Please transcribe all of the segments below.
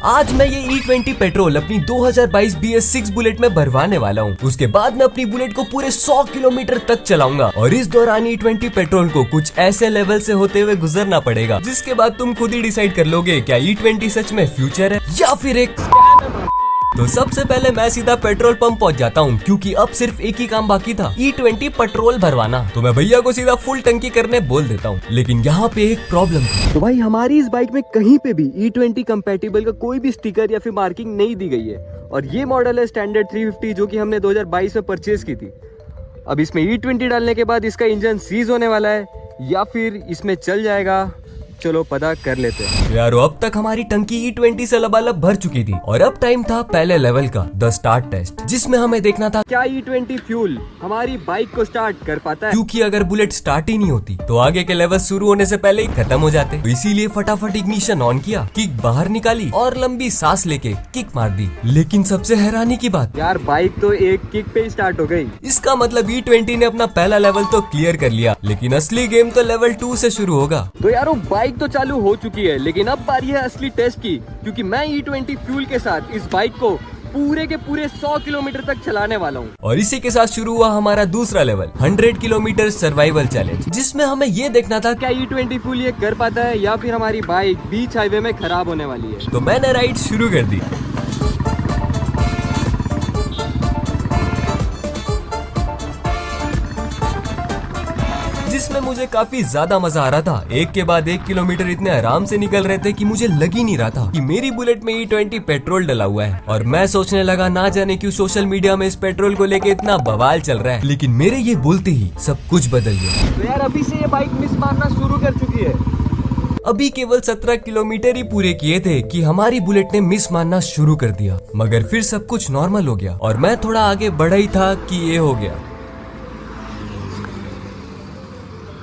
आज मैं ये E20 पेट्रोल अपनी 2022 BS6 बुलेट में भरवाने वाला हूँ। उसके बाद मैं अपनी बुलेट को पूरे 100 किलोमीटर तक चलाऊंगा और इस दौरान E20 पेट्रोल को कुछ ऐसे लेवल से होते हुए गुजरना पड़ेगा जिसके बाद तुम खुद ही डिसाइड कर लोगे क्या E20 सच में फ्यूचर है या फिर एक। तो सबसे पहले मैं सीधा पेट्रोल पंप पहुंच जाता हूं क्योंकि अब सिर्फ एक ही काम बाकी था, E20 पेट्रोल भरवाना। तो मैं भैया को सीधा फुल टंकी करने बोल देता हूं। लेकिन यहाँ पे एक प्रॉब्लम थी। तो भाई हमारी इस बाइक में कहीं पे भी E20 कंपैटिबल का कोई भी स्टिकर या फिर मार्किंग नहीं दी गई है और ये मॉडल है स्टैंडर्ड 350 जो कि हमने 2022 में परचेज की थी। अब इसमें E20 डालने के बाद इसका इंजन सीज होने वाला है या फिर इसमें चल जाएगा, चलो पता कर लेते हैं। तो यारो अब तक हमारी टंकी E20 से लबालब भर चुकी थी और अब टाइम था पहले लेवल का, द स्टार्ट टेस्ट, जिसमें हमें देखना था क्या E20 फ्यूल हमारी बाइक को स्टार्ट कर पाता है। क्योंकि अगर बुलेट स्टार्ट ही नहीं होती तो आगे के लेवल शुरू होने से पहले ही खत्म हो जाते। तो इसीलिए फटाफट इग्निशन ऑन किया, किक बाहर निकाली और लंबी सांस लेके किक मार दी। लेकिन सबसे हैरानी की बात, यार बाइक तो एक किक पे ही स्टार्ट हो गई। इसका मतलब E20 ने अपना पहला लेवल तो क्लियर कर लिया, लेकिन असली गेम तो लेवल 2 से शुरू होगा। तो यारो बाइक तो चालू हो चुकी है, लेकिन अब बारी है असली टेस्ट की, क्योंकि मैं E20 फ्यूल के साथ इस बाइक को पूरे के पूरे 100 किलोमीटर तक चलाने वाला हूँ। और इसी के साथ शुरू हुआ हमारा दूसरा लेवल, 100 किलोमीटर सर्वाइवल चैलेंज, जिसमें हमें ये देखना था क्या E20 फ्यूल ये कर पाता है या फिर हमारी बाइक बीच हाईवे में खराब होने वाली है। तो मैंने राइड शुरू कर दी। जिसमें मुझे काफी ज्यादा मजा आ रहा था। एक के बाद एक किलोमीटर इतने आराम से निकल रहे थे कि मुझे लग ही नहीं रहा था कि मेरी बुलेट में E20 पेट्रोल डला हुआ है। और मैं सोचने लगा ना जाने क्यों सोशल मीडिया में इस पेट्रोल को लेके इतना बवाल चल रहा है, लेकिन मेरे ये बोलते ही सब कुछ बदल गया। तो यार अभी से ये बाइक मिस मारना शुरू कर चुकी है। अभी केवल 17 किलोमीटर ही पूरे किए थे कि हमारी बुलेट ने मिस मारना शुरू कर दिया, मगर फिर सब कुछ नॉर्मल हो गया और मैं थोड़ा आगे बढ़ा ही था कि ये हो गया।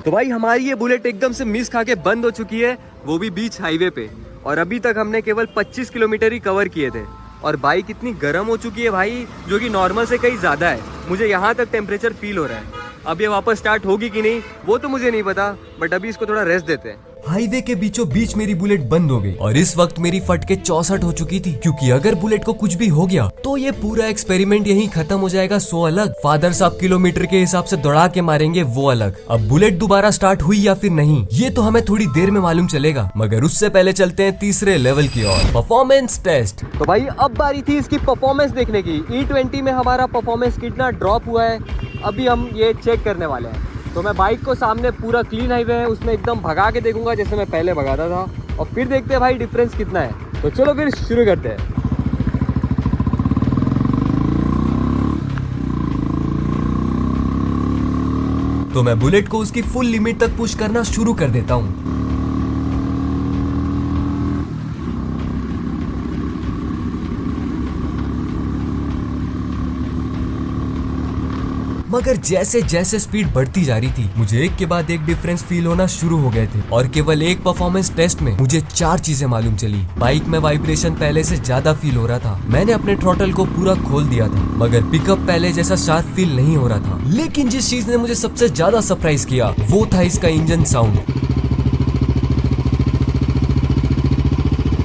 तो भाई हमारी ये बुलेट एकदम से मिस खा के बंद हो चुकी है, वो भी बीच हाईवे पे। और अभी तक हमने केवल 25 किलोमीटर ही कवर किए थे और बाइक इतनी गर्म हो चुकी है भाई, जो कि नॉर्मल से कहीं ज़्यादा है। मुझे यहाँ तक टेम्परेचर फील हो रहा है। अब ये वापस स्टार्ट होगी कि नहीं वो तो मुझे नहीं पता, बट अभी इसको थोड़ा रेस्ट देते हैं। हाईवे के बीचों बीच मेरी बुलेट बंद हो गई और इस वक्त मेरी फटके 64 हो चुकी थी, क्योंकि अगर बुलेट को कुछ भी हो गया तो ये पूरा एक्सपेरिमेंट यहीं खत्म हो जाएगा। 100 अलग, फादर साहब किलोमीटर के हिसाब से दौड़ा के मारेंगे वो अलग। अब बुलेट दोबारा स्टार्ट हुई या फिर नहीं ये तो हमें थोड़ी देर में मालूम चलेगा, मगर उससे पहले चलते हैं तीसरे लेवल की ओर, परफॉर्मेंस टेस्ट। तो भाई अब बारी थी इसकी परफॉर्मेंस देखने की। E20 में हमारा परफॉर्मेंस कितना ड्रॉप हुआ है अभी हम ये चेक करने वाले हैं। तो मैं बाइक को सामने पूरा क्लीन हाईवे है उसमें एकदम भगा के देखूंगा जैसे मैं पहले भगाता था, और फिर देखते हैं भाई डिफरेंस कितना है। तो चलो फिर शुरू करते हैं। तो मैं बुलेट को उसकी फुल लिमिट तक पुश करना शुरू कर देता हूँ। मगर जैसे जैसे स्पीड बढ़ती जा रही थी मुझे एक के बाद एक डिफरेंस फील होना शुरू हो गए थे और केवल एक परफॉर्मेंस टेस्ट में मुझे 4 चीजें मालूम चली। बाइक में वाइब्रेशन पहले से ज्यादा फील हो रहा था, मैंने अपने थ्रॉटल को पूरा खोल दिया था, मगर पिकअप पहले जैसा शार्प फील नहीं हो रहा था। लेकिन जिस चीज ने मुझे सबसे ज्यादा सरप्राइज किया वो था इसका इंजन साउंड,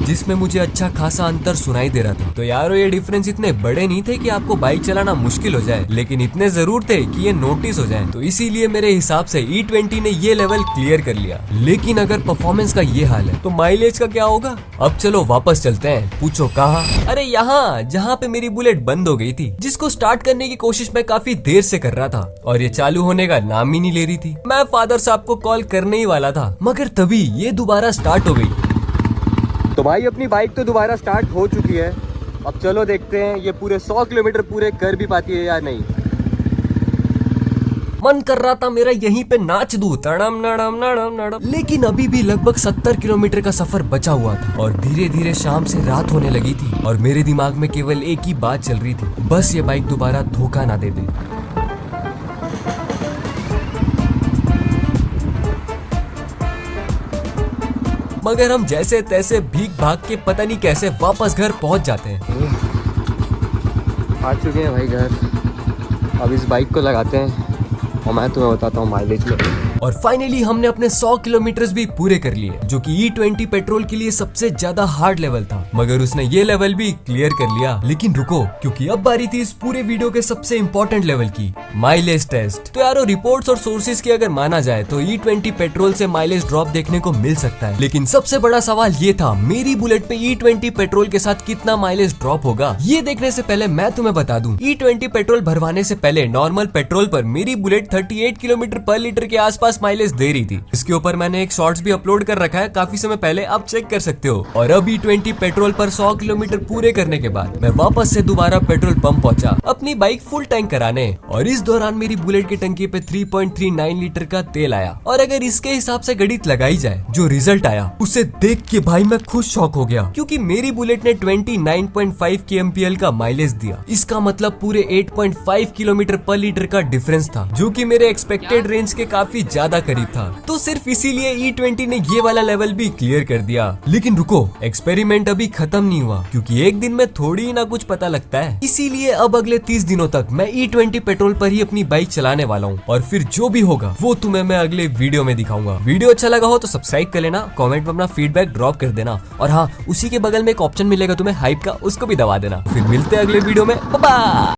जिसमें मुझे अच्छा खासा अंतर सुनाई दे रहा था। तो यारो ये डिफरेंस इतने बड़े नहीं थे कि आपको बाइक चलाना मुश्किल हो जाए, लेकिन इतने जरूर थे कि ये नोटिस हो जाए। तो इसीलिए मेरे हिसाब से E20 ने ये लेवल क्लियर कर लिया। लेकिन अगर परफॉर्मेंस का ये हाल है तो माइलेज का क्या होगा। अब चलो वापस चलते हैं। पूछो कहाँ? अरे यहाँ, जहाँ पे मेरी बुलेट बंद हो गई थी, जिसको स्टार्ट करने की कोशिश मैं काफी देर से कर रहा था और ये चालू होने का नाम ही नहीं ले रही थी। मैं फादर साहब को कॉल करने ही वाला था, मगर तभी ये दोबारा स्टार्ट हो गई। तो भाई अपनी बाइक तो दोबारा स्टार्ट हो चुकी है। अब चलो देखते हैं ये पूरे 100 किलोमीटर पूरे कर भी पाती है या नहीं। मन कर रहा था मेरा यहीं पे नाच दूं, तड़म नड़म नड़म नड़म, लेकिन अभी भी लगभग 70 किलोमीटर का सफर बचा हुआ था और धीरे धीरे शाम से रात होने लगी थी और मेरे दिमाग में केवल एक ही बात चल रही थी, बस ये बाइक दोबारा धोखा ना दे दे। मगर हम जैसे तैसे भीग भाग के पता नहीं कैसे वापस घर पहुंच जाते हैं। आ चुके हैं भाई घर। अब इस बाइक को लगाते हैं और मैं तुम्हें बताता हूँ माइलेज में। और फाइनली हमने अपने 100 किलोमीटर भी पूरे कर लिए, जो कि E20 पेट्रोल के लिए सबसे ज्यादा हार्ड लेवल था। मगर उसने ये लेवल भी क्लियर कर लिया। लेकिन रुको, क्योंकि अब बारी थी इस पूरे वीडियो के सबसे इम्पोर्टेंट लेवल की, माइलेज टेस्ट। तो यारो रिपोर्ट्स और सोर्सेज की अगर माना जाए तो E20 पेट्रोल से माइलेज ड्रॉप देखने को मिल सकता है, लेकिन सबसे बड़ा सवाल ये था मेरी बुलेट पे E20 पेट्रोल के साथ कितना माइलेज ड्रॉप होगा। ये देखने से पहले मैं तुम्हें बता दूं, E20 पेट्रोल भरवाने से पहले नॉर्मल पेट्रोल पर मेरी बुलेट 38 किलोमीटर पर लीटर के आसपास माइलेज दे रही थी। इसके ऊपर मैंने एक शॉर्ट्स भी अपलोड कर रखा है काफी समय पहले, आप चेक कर सकते हो। और अब E20 पेट्रोल पर 100 किलोमीटर पूरे करने के बाद मैं वापस से दोबारा पेट्रोल पंप पहुंचा अपनी बाइक फुल टैंक कराने, और इस दौरान मेरी बुलेट की टंकी पे 3.39 लीटर का तेल आया। और अगर इसके हिसाब से गणित लगाई जाए, जो रिजल्ट आया उसे देख के भाई मैं खुद शॉक हो गया, क्योंकि मेरी बुलेट ने 29.5 kmpl का माइलेज दिया। इसका मतलब पूरे 8.5 किलोमीटर पर लीटर का डिफरेंस था, जो कि मेरे एक्सपेक्टेड रेंज के काफी ज्यादा करीब था। तो सिर्फ इसीलिए E20 ने ये वाला लेवल भी क्लियर कर दिया। लेकिन रुको, एक्सपेरिमेंट अभी खत्म नहीं हुआ, क्योंकि एक दिन में थोड़ी ही ना कुछ पता लगता है। इसीलिए अब अगले 30 दिनों तक मैं E20 पेट्रोल पर ही अपनी बाइक चलाने वाला हूँ, और फिर जो भी होगा वो तुम्हें मैं अगले वीडियो में दिखाऊंगा। वीडियो अच्छा लगा हो तो सब्सक्राइब कर लेना, कमेंट में अपना फीडबैक ड्रॉप कर देना, और हाँ, उसी के बगल में एक ऑप्शन मिलेगा तुम्हें हाइप का, उसको भी दबा देना। फिर मिलते हैं अगले वीडियो में, बाय बाय।